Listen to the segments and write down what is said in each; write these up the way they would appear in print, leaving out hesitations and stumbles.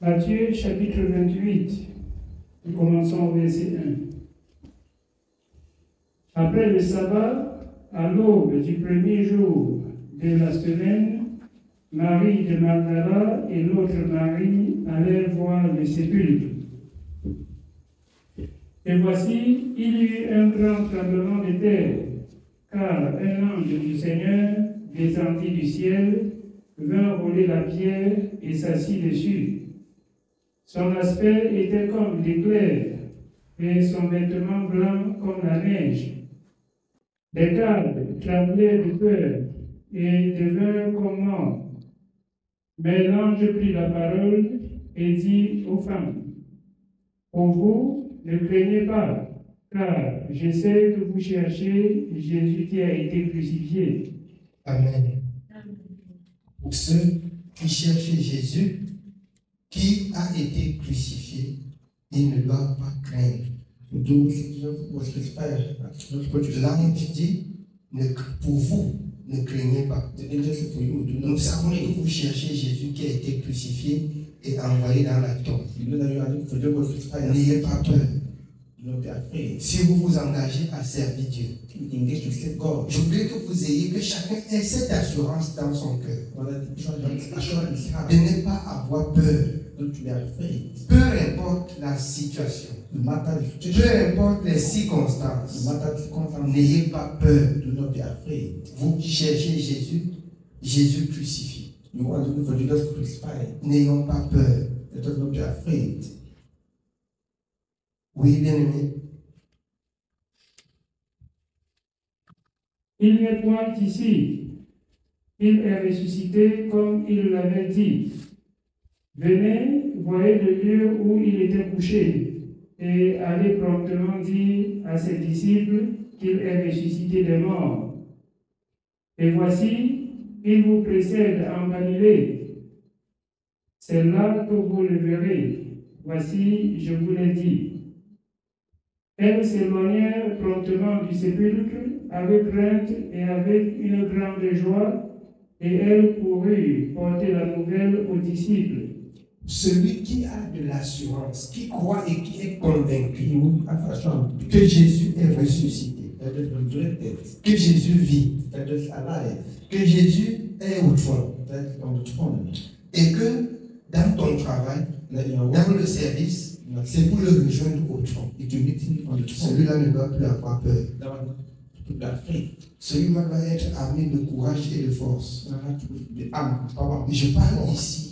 Matthieu chapitre 28, nous commençons au verset 1. Après le sabbat, à l'aube du premier jour de la semaine, Marie de Magdala et l'autre Marie allèrent voir le sépulcre. Et voici, il y eut un grand tremblement de terre, car un ange du Seigneur descendit du ciel, vint rouler la pierre et s'assit dessus. Son aspect était comme l'éclair, et son vêtement blanc comme la neige. Les gardes tremblaient de peur et devinrent comme morts. Mais l'ange prit la parole et dit aux femmes, pour vous, ne craignez pas, car je sais que vous cherchez Jésus qui a été crucifié. Amen. Pour ceux qui cherchent Jésus qui a été crucifié, ils ne doivent pas craindre. L'ange dit, pour vous, ne craignez pas. Nous savons que vous cherchez Jésus qui a été crucifié et envoyé dans la tombe. N'ayez pas peur. Si vous vous engagez à servir Dieu, je voudrais que vous ayez, que chacun ait cette assurance dans son cœur de ne pas avoir peur. Peu importe la situation, peu importe les circonstances, n'ayez pas peur. Vous cherchez Jésus, Jésus crucifié. N'ayons pas peur. Oui, bien aimé. Il n'est point ici. Il est ressuscité comme il l'avait dit. Venez, voyez le lieu où il était couché, et allez promptement dire à ses disciples qu'il est ressuscité des morts. Et voici, il vous précède en Galilée. C'est là que vous le verrez. Voici, je vous l'ai dit. Elles s'éloignèrent promptement du sépulcre avec crainte et avec une grande joie, et elles coururent porter la nouvelle aux disciples. Celui qui a de l'assurance, qui croit et qui est convaincu que Jésus est ressuscité, que Jésus vit, que Jésus est au trône, et que dans ton travail, dans le service, c'est pour le rejoindre au trône. Celui-là ne doit plus avoir peur. Celui-là doit être armé de courage et de force. Je parle ici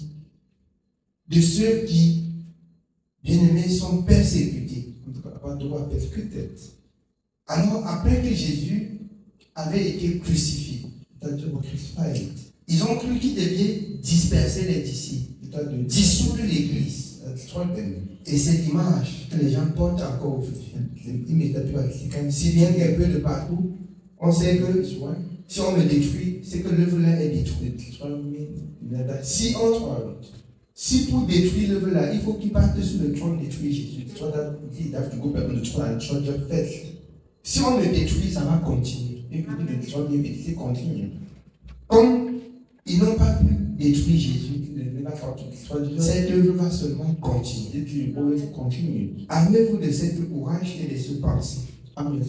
de ceux qui, bien aimés, sont persécutés. Alors, après que Jésus avait été crucifié, ils ont cru qu'il devait disperser les disciples, dissoudre l'église. Et cette image que les gens portent encore aujourd'hui, si bien qu'un peu de partout, on sait que si on le détruit, c'est que l'œuvre-là est détruite. Si pour détruire l'œuvre-là, il faut qu'il parte sur le trône détruire Jésus. Si on le détruit, ça va continuer. Comme ils n'ont pas pu détruire Jésus, cette œuvre va seulement continuer. Armez-vous de cette courage et de ce pensée. Comme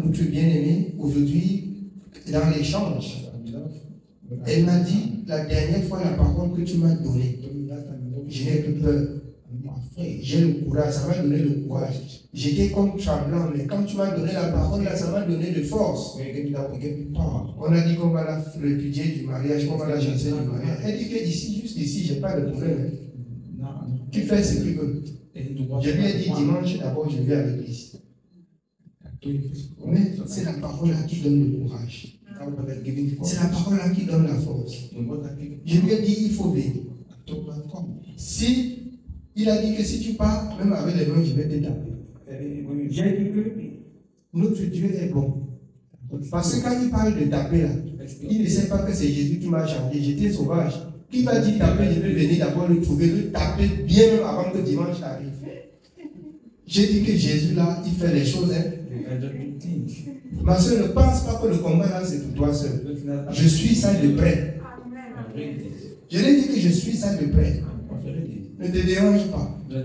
notre bien-aimé, aujourd'hui, dans l'échange, elle m'a dit, la dernière fois, la parole que tu m'as donnée, je n'ai plus peur. J'ai le courage, ça m'a donné le courage. J'étais comme tremblant, mais quand tu m'as donné la parole, là, ça m'a donné de force. On a dit qu'on va la répudier du mariage, qu'on va la chasser du mariage. Elle dit que ici, juste ici, je n'ai pas de problème. Qui fait ce qu'il veut. Je lui ai dit dimanche, d'abord, je vais à l'église. Mais c'est la parole là qui donne le courage. C'est la parole là qui donne la force. Je lui ai dit, il faut venir. Si il a dit que si tu pars, même avec les mains, je vais te taper. J'ai dit que notre Dieu est bon. Parce que quand il parle de taper là, il ne sait pas que c'est Jésus qui m'a changé. J'étais sauvage. Qui va dire taper, je vais venir d'abord le trouver, le taper bien même avant que dimanche arrive. J'ai dit que Jésus là, il fait les choses. Ma soeur, ne pense pas que le combat là, c'est pour toi seul. Je suis ça de près. Je l'ai dit que je suis ça de près. Ne te dérange pas. Ne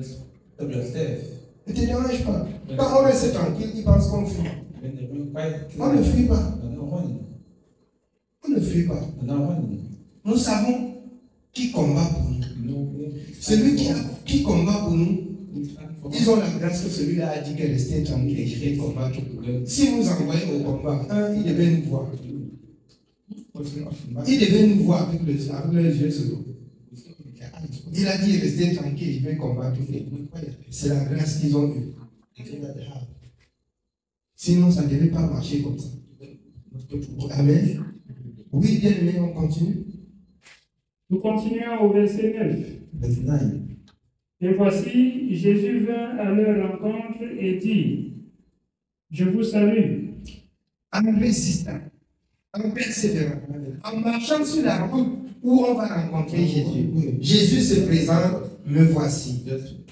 te dérange pas. Quand on reste tranquille, ils pensent qu'on fuit. On ne fuit pas. On ne fuit pas. Nous savons qui combat pour nous. Celui qui combat pour nous, ils ont la grâce que celui-là a dit qu'elle restait tranquille et je vais combattre pour eux. Si nous envoyons au combat, il devait nous voir. Il devait nous voir avec les yeux sur nous. Il a dit restez tranquille, je vais combattre. C'est la grâce qu'ils ont eue. Sinon, ça ne devait pas marcher comme ça. Amen. Oui, bien aimé, on continue. Nous continuons au verset 9. Et voici, Jésus vint à leur rencontre et dit, je vous salue. En résistant, en persévérant, en marchant sur la route où on va rencontrer Jésus. Jésus se présente, me voici.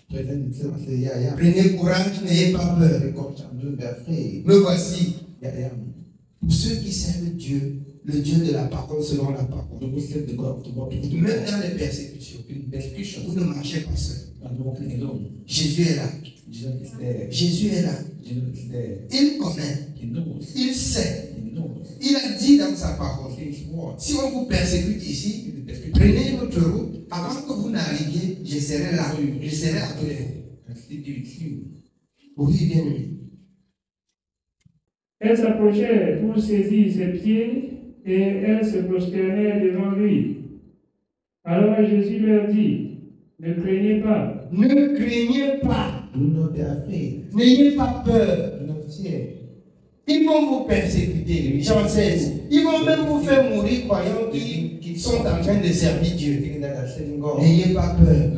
Prenez courage, n'ayez pas peur. Me voici. Pour ceux qui servent Dieu, le Dieu de la parole selon la parole. Même dans les persécutions, vous ne marchez pas seul. Jésus est là. Jésus est là. Il connaît. Il sait. Il a dit dans sa parole, si on vous persécute ici, prenez votre route. Avant que vous n'arriviez, je serai là. Je serai avec vous. Oui, bien aimé. Elle s'approchait pour saisir ses pieds et elle se prosternait devant lui. Alors Jésus leur dit, ne craignez pas. Ne craignez pas. N'ayez pas peur. Ils vont vous persécuter. Jean 16. Ils vont même vous faire mourir croyant qu'ils sont en train de servir Dieu. N'ayez pas peur.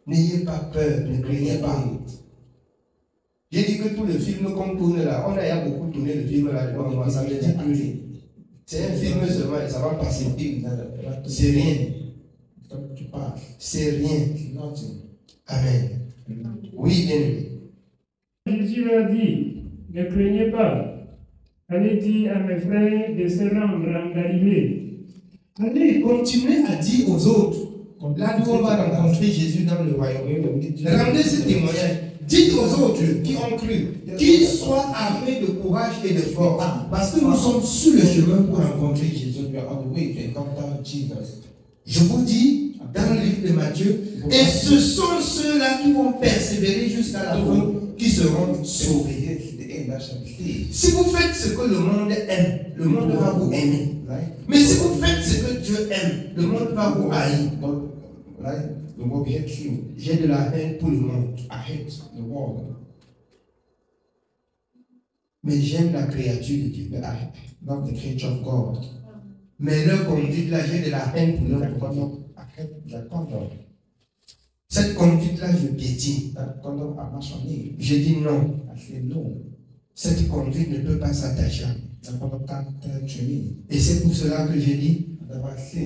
N'ayez pas peur. Ne craignez pas. J'ai dit que tout le film qu'on tourne là, on a beaucoup tourné le film là devant moi, ça me dit plus. C'est un film seulement et ça va passer. C'est rien. C'est rien. Amen. Oui, bien aimé. Jésus leur dit, ne craignez pas. Allez dire à mes frères de se rendre en Galilée. Allez, continuez à dire aux autres, là où on va rencontrer Jésus dans le royaume. Rendez ce témoignage. Dites aux autres qui ont cru, qu'ils soient armés de courage et de force. Parce que nous sommes sur le chemin pour rencontrer Jésus. Je vous dis, dans le livre de Matthieu, et ce sont ceux-là qui vont persévérer jusqu'à la fin, qui seront sauvés. Si vous faites ce que le monde aime, le monde va vous aimer. Mais si vous faites ce que Dieu aime, le monde va vous haïr. J'ai de la haine pour le monde. Mais j'aime la créature de Dieu. Mais leur conduite là, j'ai de la haine pour leur conduite. Cette conduite là, je piétine. Je dis non. Cette conduite ne peut pas s'attacher à moi. Et c'est pour cela que j'ai dit,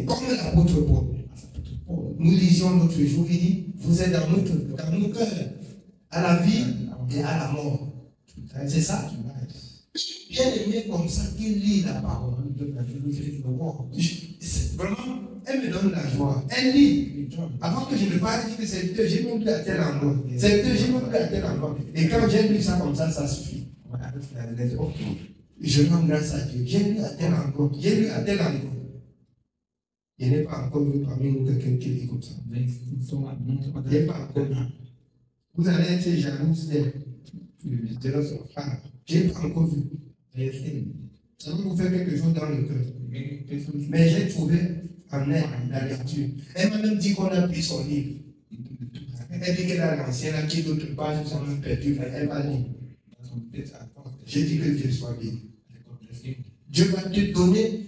comme l'apôtre Paul, nous lisions l'autre jour, il dit, vous êtes dans nos cœurs, à la vie et à la mort. C'est ça. Bien aimé comme ça qu'il lit la parole. Vraiment, elle me donne la joie. Elle lit. Avant que je ne parle, elle dit que serviteur, j'ai même plus à tel endroit. Serviteur, j'ai même plus à tel endroit. Et quand j'ai lu ça comme ça suffit. Je rends grâce à Dieu. J'ai lu à tel endroit. J'ai lu à tel endroit. Je n'ai pas encore vu parmi nous quelqu'un qui lit comme ça. Je n'ai pas encore vu. Vous allez être jalouse d'elle. De notre frère. Je n'ai pas encore vu. Ça va vous faire quelque chose dans le cœur. Mais j'ai trouvé en elle la lecture. Elle m'a même dit qu'on a pris son livre. Elle dit qu'elle a l'ancien, là, qui d'autres pages sont même perdues. Elle va lire. J'ai dit que Dieu soit bien. Dieu va te donner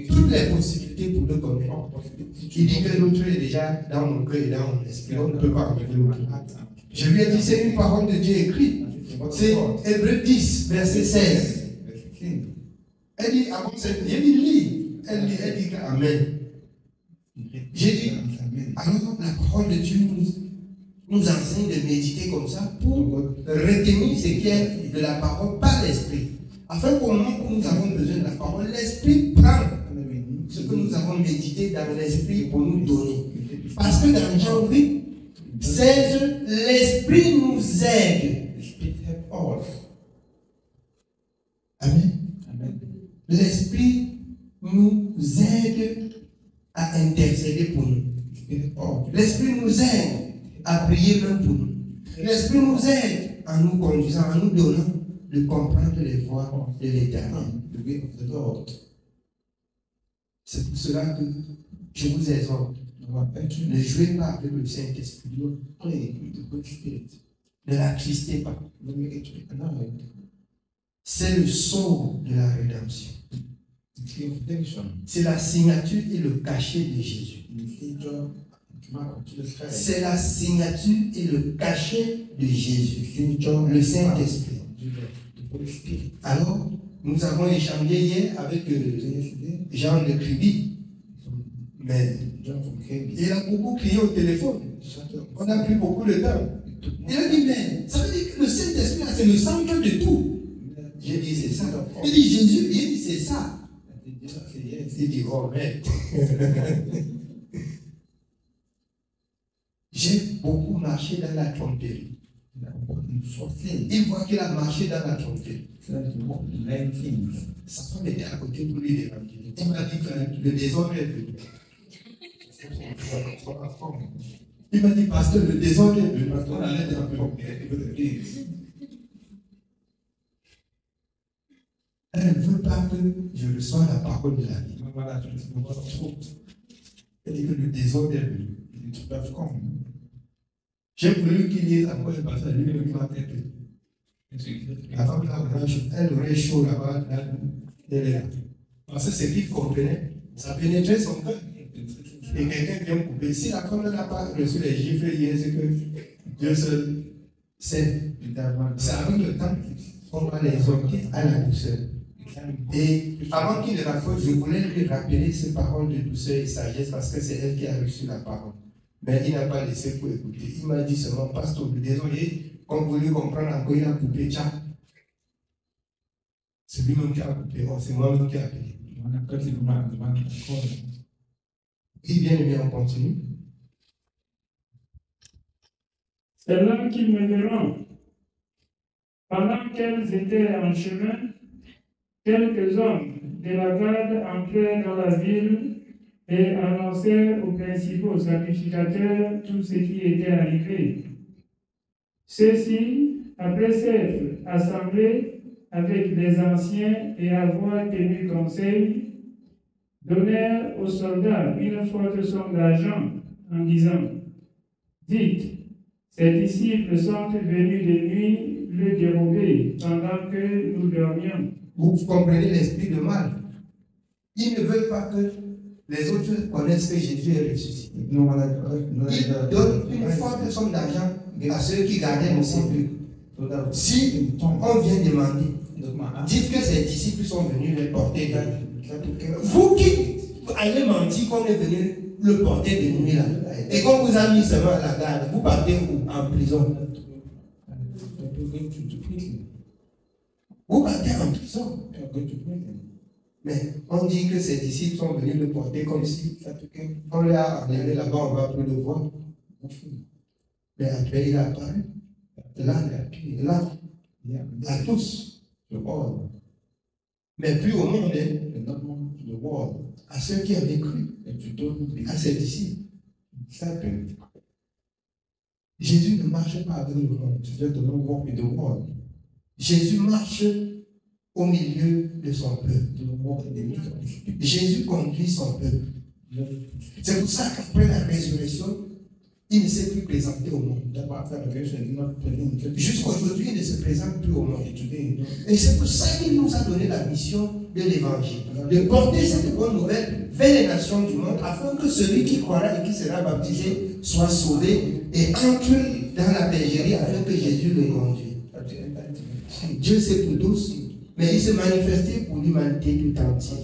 toutes les possibilités pour le connaître. Il dit que l'autre est déjà dans mon cœur et dans mon esprit. On ne peut pas remettre l'autre. Je lui ai dit, c'est une parole de Dieu écrite. C'est Hébreux 10, verset 16. Elle dit, avant, j'ai dit, lis. Elle dit, Amen. J'ai dit, alors la parole de Dieu nous enseigne de méditer comme ça pour retenir ce qui est de la parole par l'esprit. Afin qu'au moment où nous avons besoin de la parole, l'esprit prend ce que nous avons médité dans l'esprit pour nous donner. Parce dans Jean 8, 16, l'Esprit nous aide. Amen. L'Esprit nous aide à intercéder pour nous. L'Esprit nous aide à prier même pour nous. L'Esprit nous aide en nous conduisant, en nous donnant de comprendre les voies de l'Éternel. C'est pour cela que je vous exhorte. Ne jouez pas avec le Saint-Esprit. Ne l'attristez pas. C'est le sceau de la rédemption. C'est la signature et le cachet de Jésus. C'est la signature et le cachet de Jésus, le Saint-Esprit. Alors, nous avons échangé hier avec Jean Le Crédit, mais il a beaucoup crié au téléphone. On a pris beaucoup de temps. Il a dit, mais ça veut dire que le Saint-Esprit, c'est le centre de tout. J'ai dit, c'est ça. Il dit, Jésus, il dit, c'est ça. Il dit, oh, mais. J'ai beaucoup marché dans la tromperie. Il voit qu'il a marché dans la tromperie. Sa femme était à côté pour lui demander. Il m'a dit que le désordre est venu. Il m'a dit, pasteur, le désordre est venu. On allait dans le elle ne veut pas que je reçoive la parole de la vie. Elle dit que le désordre est venu. J'ai voulu qu'il dise à quoi je passais à lui, mais il m'a tête. La femme là, elle aurait chaud là-bas, parce que c'est qu'il comprenait, ça pénétrait son cœur. Et quelqu'un vient couper. Si la femme n'a pas reçu les gifles hier, c'est que Dieu seul sait. C'est avec le temps qu'on va les exhorter à la douceur. Et avant qu'il ne raconte, je voulais lui rappeler ces paroles de douceur et sagesse parce que c'est elle qui a reçu la parole. Mais il n'a pas laissé pour écouter. Il m'a dit seulement, pasteur, désolé, comme vous voulez comprendre encore, il a coupé, tiens. C'est lui-même qui a coupé, c'est moi-même qui a appelé. Et bien aimé, on continue. C'est là qu'ils me verront. Pendant qu'elles étaient en chemin, quelques hommes de la garde entrèrent dans la ville et annoncèrent aux principaux sacrificateurs tout ce qui était arrivé. Ceux-ci, après s'être assemblés avec les anciens et avoir tenu conseil, donnèrent aux soldats une forte somme d'argent en disant, « Dites, ces disciples sont venus de nuit le dérober pendant que nous dormions. » Vous comprenez l'esprit de mal. Ils ne veulent pas que les autres connaissent que Jésus est ressuscité. Ils donnent une forte somme d'argent à ceux qui gardaient le sépulcre. Si on vient demander, dites que ces disciples sont venus les porter. Vous qui allez mentir qu'on est venu le porter de nuit là, et qu'on vous a mis seulement à la garde, vous partez où? En prison. Vous partez en prison. Mais on dit que ces disciples sont venus le porter comme si on l'a enlevé là-bas, on va plus le voir. Mais après, il a apparu. Là, à tous. Mais plus au monde, à ceux qui avaient cru, à ses disciples. Jésus ne marche pas avec le monde. Jésus marche au milieu de son peuple. Jésus conduit son peuple. C'est pour ça qu'après la résurrection, il ne s'est plus présenté au monde. Jusqu'aujourd'hui, il ne se présente plus au monde. Et c'est pour ça qu'il nous a donné la mission de l'évangile, de porter cette bonne nouvelle vers les nations du monde, afin que celui qui croira et qui sera baptisé soit sauvé et entre dans la bergerie afin que Jésus le conduise. Dieu c'est pour tous, mais il s'est manifesté pour l'humanité tout entière.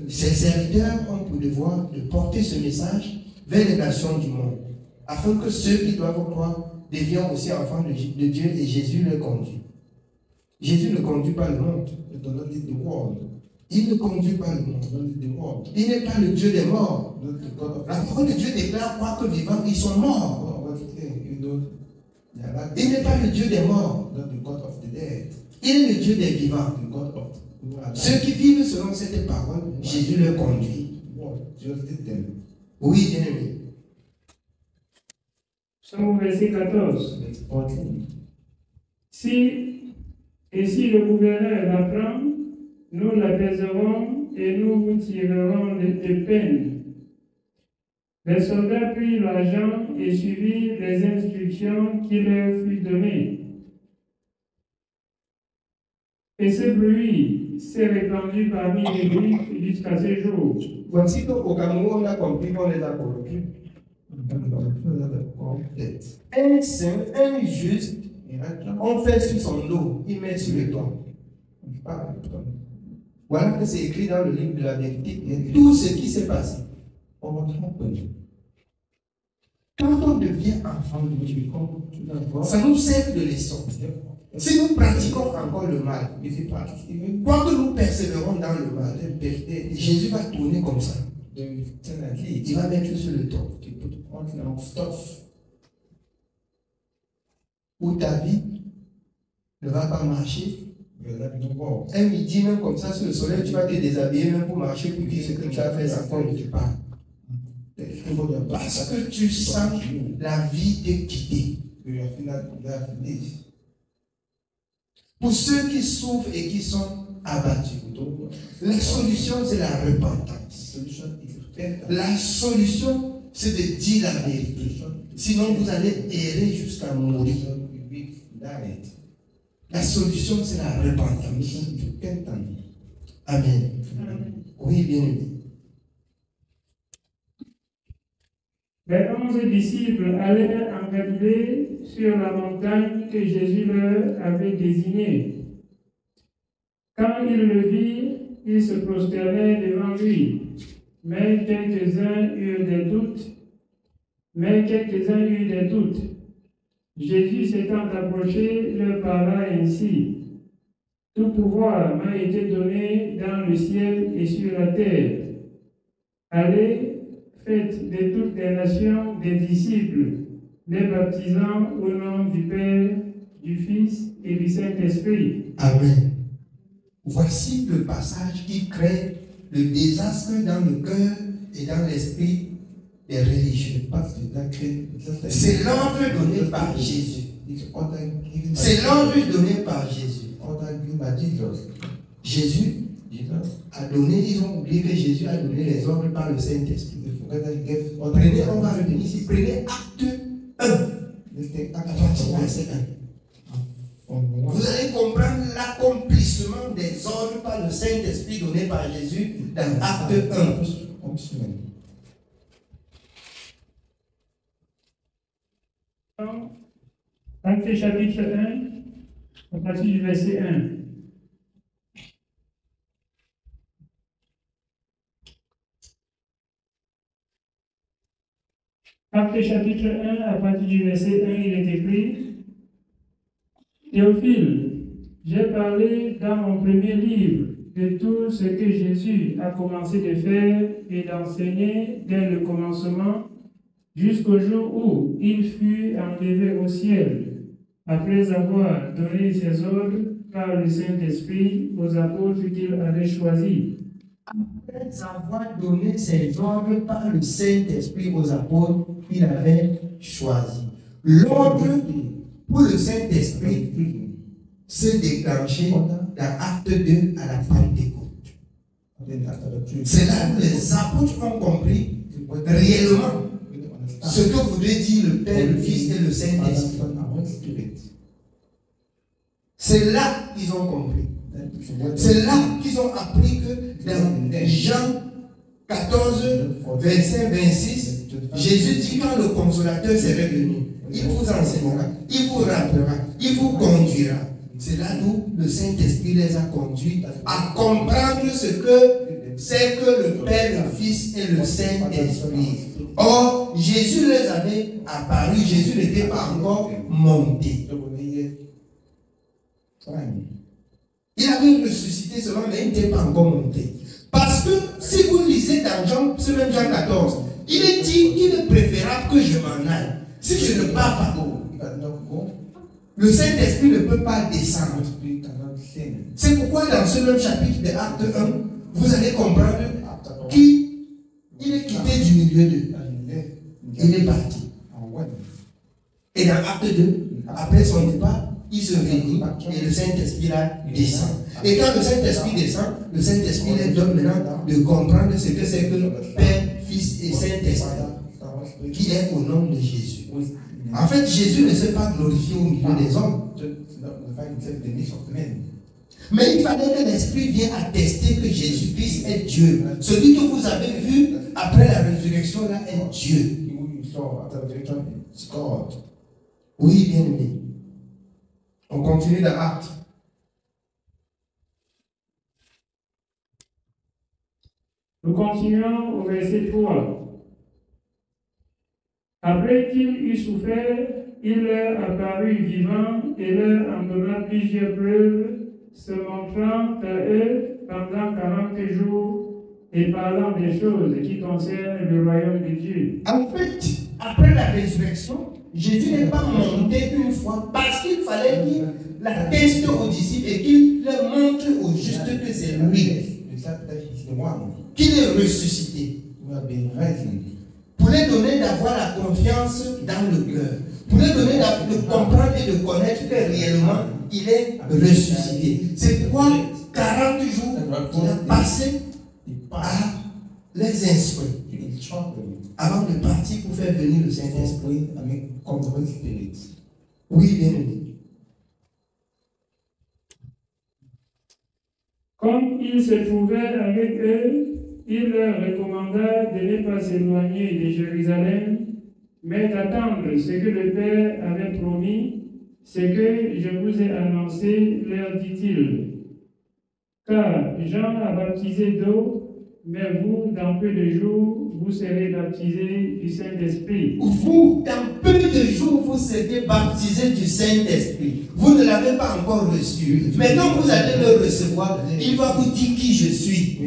Ses serviteurs ont pour devoir de porter ce message vers les nations du monde, afin que ceux qui doivent croire deviennent aussi enfants de Dieu et Jésus le conduit. Jésus ne conduit pas le monde. Il ne conduit pas le monde. Il n'est pas le Dieu des morts. La parole de Dieu déclare, quoique vivants, ils sont morts. Il n'est pas le Dieu des morts. Il est le Dieu des vivants. Ceux qui vivent selon cette parole, Jésus leur conduit. Oui, bien-aimé. Psaume verset 14. Si le gouverneur l'apprend, nous l'apaiserons et nous vous tirerons de peine. Les soldats prirent l'argent et suivirent les instructions qui leur furent données. Et ce bruit s'est répandu parmi les Juifs jusqu'à ce jour. Voici qu'au Cameroun, on a compris qu'on les a corrompus. Un saint, un juste, on fait sur son dos, il met sur le toit. Voilà que c'est écrit dans le livre de la vérité. Tout ce qui s'est passé. Quand on devient enfant de Dieu, ça nous sert de leçon. Si nous pratiquons encore le mal, quoi que nous persévérons dans le mal, Jésus va tourner comme ça. Il va mettre sur le toit. Où ta vie ne va pas marcher. Un midi, même comme ça, sur le soleil, tu vas te déshabiller même pour marcher pour dire ce que tu as fait, c'est quand tu pars. Parce que tu sens la vie te quitter. Pour ceux qui souffrent et qui sont abattus, la solution, c'est la repentance. La solution, c'est de dire la vérité. Sinon, vous allez errer jusqu'à mourir. La solution, c'est la repentance. Amen. Oui, bien aimé. Les 11 disciples allèrent en Galilée sur la montagne que Jésus leur avait désignée. Quand ils le virent, ils se prosternèrent devant lui. Mais quelques-uns eurent des doutes. Jésus s'étant approché, leur parla ainsi. Tout pouvoir m'a été donné dans le ciel et sur la terre. Allez, faites de toutes les nations des disciples, les baptisant au nom du Père, du Fils et du Saint-Esprit. Amen. Voici le passage qui crée le désastre dans le cœur et dans l'esprit des religieux. C'est l'ordre donné par Jésus. C'est l'ordre donné par Jésus. Jésus a donné, ils ont oublié que Jésus a donné les ordres par le Saint-Esprit. Prenez, on va revenir ici, prenez acte 1. Verset 1. Vous allez comprendre l'accomplissement des ordres par le Saint-Esprit donné par Jésus dans acte 1. Acte chapitre 1, à partir du verset 1. Acte chapitre 1, à partir du verset 1, il est écrit: Théophile, j'ai parlé dans mon premier livre de tout ce que Jésus a commencé de faire et d'enseigner dès le commencement jusqu'au jour où il fut enlevé au ciel, après avoir donné ses ordres par le Saint-Esprit aux apôtres qu'il avait choisis. Après avoir donné ses ordres par le Saint-Esprit aux apôtres qu'il avait choisis. L'ordre pour le Saint-Esprit s'est déclenché dans Acte 2 à la Pentecôte. C'est là où les apôtres ont compris réellement ce que voulait dire le Père, le Fils et le Saint-Esprit. C'est là qu'ils ont compris. C'est là qu'ils ont appris que dans Jean 14, verset 26, Jésus dit quand le consolateur serait venu, il vous enseignera, il vous rappellera, il vous conduira. C'est là où le Saint-Esprit les a conduits à comprendre ce que c'est que le Père, le Fils et le Saint-Esprit. Or, Jésus les avait apparu, Jésus n'était pas encore monté. Il avait ressuscité seulement, mais il n'était pas encore monté. Parce que si vous lisez dans ce même Jean 14, il est dit qu'il est préférable que je m'en aille. Si je ne pars pas, le Saint-Esprit ne peut pas descendre. C'est pourquoi dans ce même chapitre de Acte 1, vous allez comprendre qu'il est quitté du milieu d'eux. Il est parti. Et dans Acte 2, après son départ, il se réunit et le Saint-Esprit là descend. Et quand le Saint-Esprit descend, le Saint-Esprit leur donne maintenant de comprendre ce que c'est que le Père, Fils et Saint-Esprit, qui est au nom de Jésus. En fait, Jésus ne s'est pas glorifié au milieu des hommes. Mais il fallait que l'Esprit vienne attester que Jésus-Christ est Dieu. Celui que vous avez vu après la résurrection là est Dieu. Oui, bien aimé. On continue dans Actes. Nous continuons au verset 3. Après qu'il eut souffert, il leur apparut vivant et leur en donna plusieurs preuves, se montrant à eux pendant 40 jours et parlant des choses qui concernent le royaume de Dieu. En fait, après la résurrection, Jésus n'est pas monté une fois parce qu'il fallait qu'il l'atteste aux disciples et qu'il leur montre aux justes que c'est lui, qu'il est ressuscité. Pour les donner d'avoir la confiance dans le cœur, pour les donner de comprendre et de connaître que réellement il est ressuscité. C'est pourquoi 40 jours il a passé à les instruire avant de partir pour faire venir le Saint-Esprit. Oui, bien aimé. Comme il se trouvait avec eux, il leur recommanda de ne pas s'éloigner de Jérusalem, mais d'attendre ce que le Père avait promis, ce que je vous ai annoncé, leur dit-il. Car Jean a baptisé d'eau, mais vous, dans peu de jours, vous serez baptisés du Saint-Esprit. Vous, dans peu de jours, vous serez baptisés du Saint-Esprit. Vous ne l'avez pas encore reçu. Mais quand vous allez le recevoir, il va vous dire qui je suis.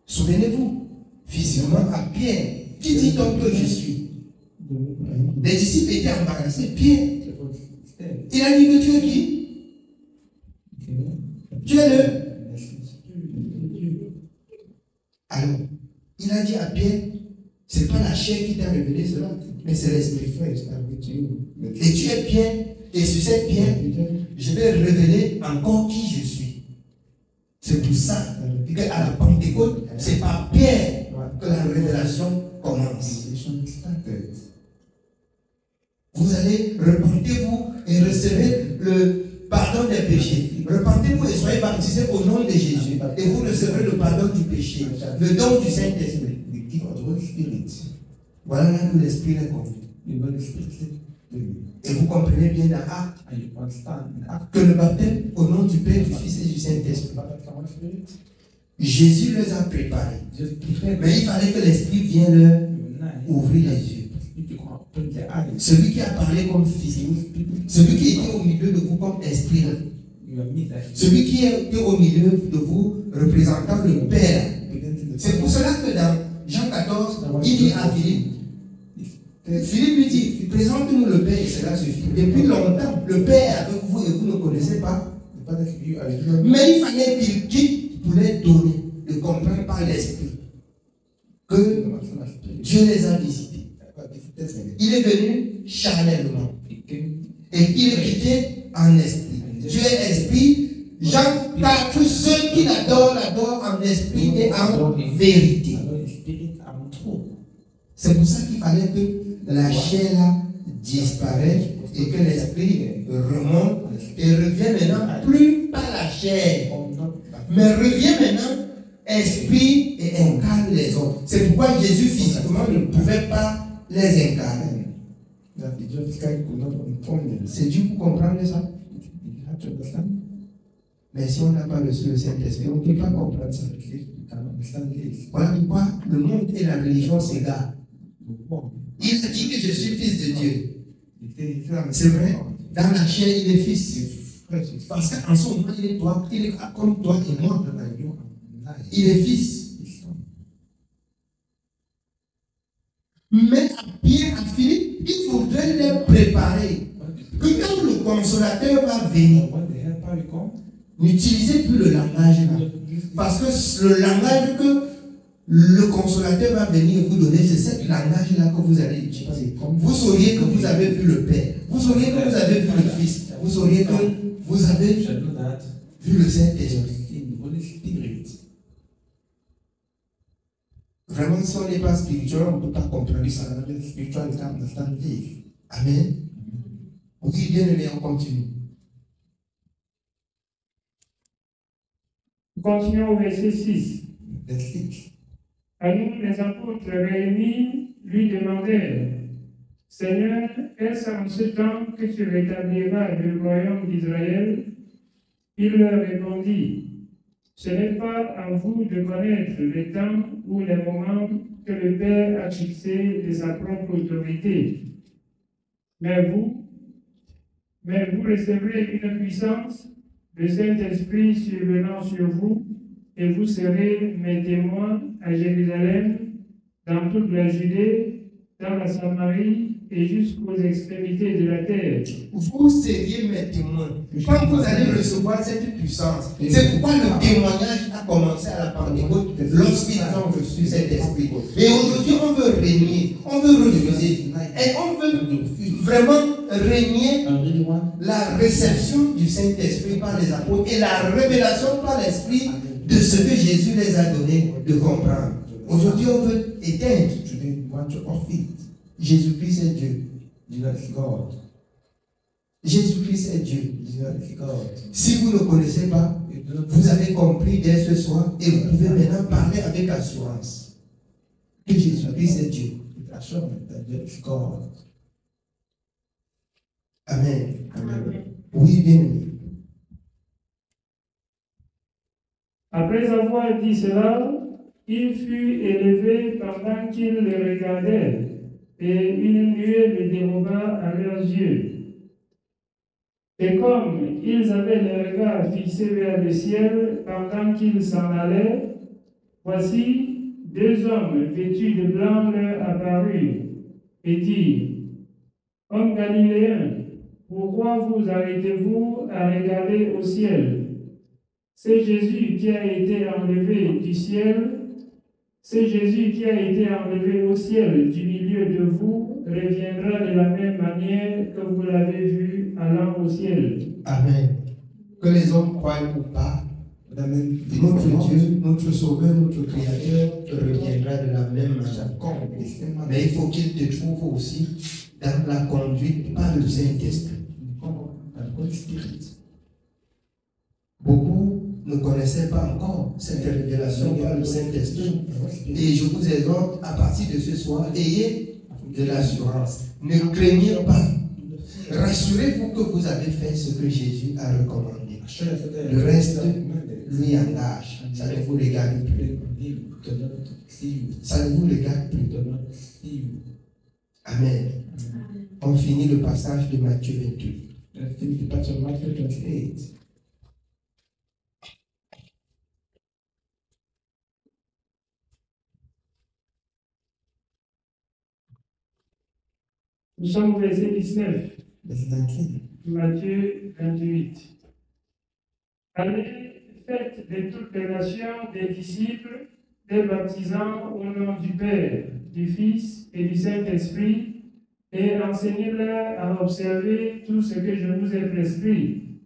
Souvenez-vous, physiquement à Pierre, qui dit donc que je suis? Les disciples étaient embarrassés. Pierre, il a dit que tu es qui? Tu es le. Alors, il a dit à Pierre, ce n'est pas la chair qui t'a révélé cela, mais c'est l'Esprit. Et tu es Pierre, et sur cette pierre, je vais révéler encore qui je suis. C'est pour ça qu'à la Pentecôte, c'est par Pierre que la révélation commence. Vous allez, repentez-vous et recevez le pardon des péchés. Repentez-vous et soyez baptisés au nom de Jésus. Et vous recevrez le pardon du péché, le don du Saint-Esprit. Voilà là où l'Esprit est conduit. Et vous comprenez bien dans Acte que le baptême au nom du Père, du Fils et du Saint-Esprit, Jésus les a préparés. Mais il fallait que l'Esprit vienne leur ouvrir les yeux. Celui qui a parlé comme Fils, celui qui était au milieu de vous comme Esprit, celui qui est au milieu de vous représentant le Père. C'est pour cela que dans Jean 14, il dit à Philippe, Philippe lui dit, présente-nous le Père et cela suffit. Depuis longtemps, le Père est avec vous et vous ne connaissez pas. Mais il fallait qu'il quitte pour les donner, de comprendre par l'Esprit que Dieu les a visités. Il est venu charnellement et il est quitté en esprit. Dieu est esprit. Jean 4, ceux qui l'adorent, l'adorent en esprit et en vérité. C'est pour ça qu'il fallait que la chair là disparaisse et que l'esprit remonte et revient maintenant plus par la chair, mais revient maintenant esprit et incarne les autres. C'est pourquoi Jésus physiquement ne pouvait pas les incarner. C'est dur pour comprendre ça. Mais si on n'a pas reçu le Saint-Esprit, on ne peut pas comprendre ça. Voilà pourquoi le monde et la religion s'égarent. Il se dit que je suis fils de Dieu. C'est vrai, dans la chair, il est fils. Parce qu'en ce moment, il est comme toi et moi. Il est fils. Mais Pierre a Philippe, il faudrait les préparer. Que quand le consolateur va venir, n'utilisez plus le langage là. Parce que le langage que le consolateur va venir vous donner, c'est ce langage-là que vous allez utiliser. Vous sauriez que vous avez vu le Père. Vous sauriez que vous avez vu le Fils. Vous sauriez que vous avez vu le Saint-Esprit. Vraiment, si on n'est pas spirituel, on ne peut pas comprendre ça. Amen. Oui, bien aimé, on continue. Continuons au verset 6. Alors les apôtres réunis lui demandèrent, Seigneur, est-ce en ce temps que tu rétabliras le royaume d'Israël? Il leur répondit, ce n'est pas à vous de connaître le temps ou les moments que le Père a fixé de sa propre autorité. Mais vous recevrez une puissance, le Saint-Esprit survenant sur vous, et vous serez mes témoins à Jérusalem, dans toute la Judée, dans la Samarie et jusqu'aux extrémités de la terre. Vous seriez mes témoins. Quand vous allez recevoir cette puissance, c'est pourquoi le témoignage a commencé à la Pentecôte lorsqu'ils ont reçu cet esprit. Et aujourd'hui, on veut régner, on veut refuser. Et on veut vraiment régner la réception du Saint-Esprit par les apôtres et la révélation par l'Esprit de ce que Jésus les a donné de comprendre. Aujourd'hui, on veut éteindre. Jésus-Christ est Dieu. Jésus-Christ est Dieu. Si vous ne connaissez pas, vous avez compris dès ce soir et vous pouvez maintenant parler avec assurance que Jésus-Christ est Dieu. Amen. Amen. Oui, bien aimé. Après avoir dit cela, il fut élevé pendant qu'ils le regardaient, et une nuée le déroba à leurs yeux. Et comme ils avaient les regards fixés vers le ciel pendant qu'ils s'en allaient, voici, deux hommes vêtus de blanc leur apparurent et dirent, Hommes galiléens, pourquoi vous arrêtez-vous à regarder au ciel? C'est Jésus qui a été enlevé du ciel. C'est Jésus qui a été enlevé au ciel du milieu de vous, reviendra de la même manière que vous l'avez vu allant au ciel. Amen. Que les hommes croient ou pas, notre Dieu, notre Sauveur, notre Créateur reviendra de la même manière. Mais il faut qu'il te trouve aussi dans la conduite par le Saint-Esprit. Beaucoup ne connaissaient pas encore cette révélation par le Saint-Esprit. Et je vous exhorte, à partir de ce soir, ayez de l'assurance. Ne craignez pas. Rassurez-vous que vous avez fait ce que Jésus a recommandé. Le reste lui engage. Ça ne vous regarde plus. Ça ne vous regarde plus. Amen. On finit le passage de Matthieu 28. Nous sommes au verset 19. Matthieu 28. Allez, faites de toutes les nations des disciples, des baptisants au nom du Père, du Fils et du Saint-Esprit, et enseignez-leur à observer tout ce que je vous ai prescrit.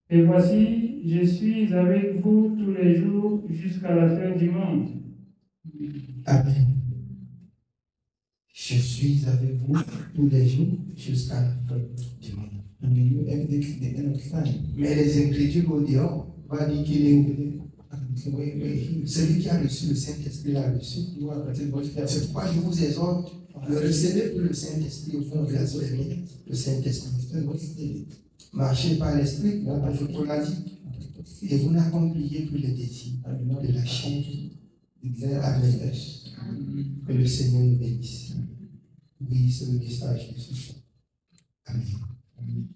Et voici, je suis avec vous tous les jours jusqu'à la fin du monde. Amen. Je suis avec vous tous les jours jusqu'à la fin du monde. Mais les incrédules au dehors va dire qu'il est où? Celui qui a reçu le Saint-Esprit l'a reçu. C'est pourquoi je vous exhorte, ne recevez plus le Saint-Esprit au fond de la semaine. Le Saint-Esprit. Marchez par l'Esprit, je l'a dit, et vous n'accomplirez plus les désirs de la chair. Amen. Que le Seigneur nous bénisse. Oui, c'est le message de ce soir. Amen.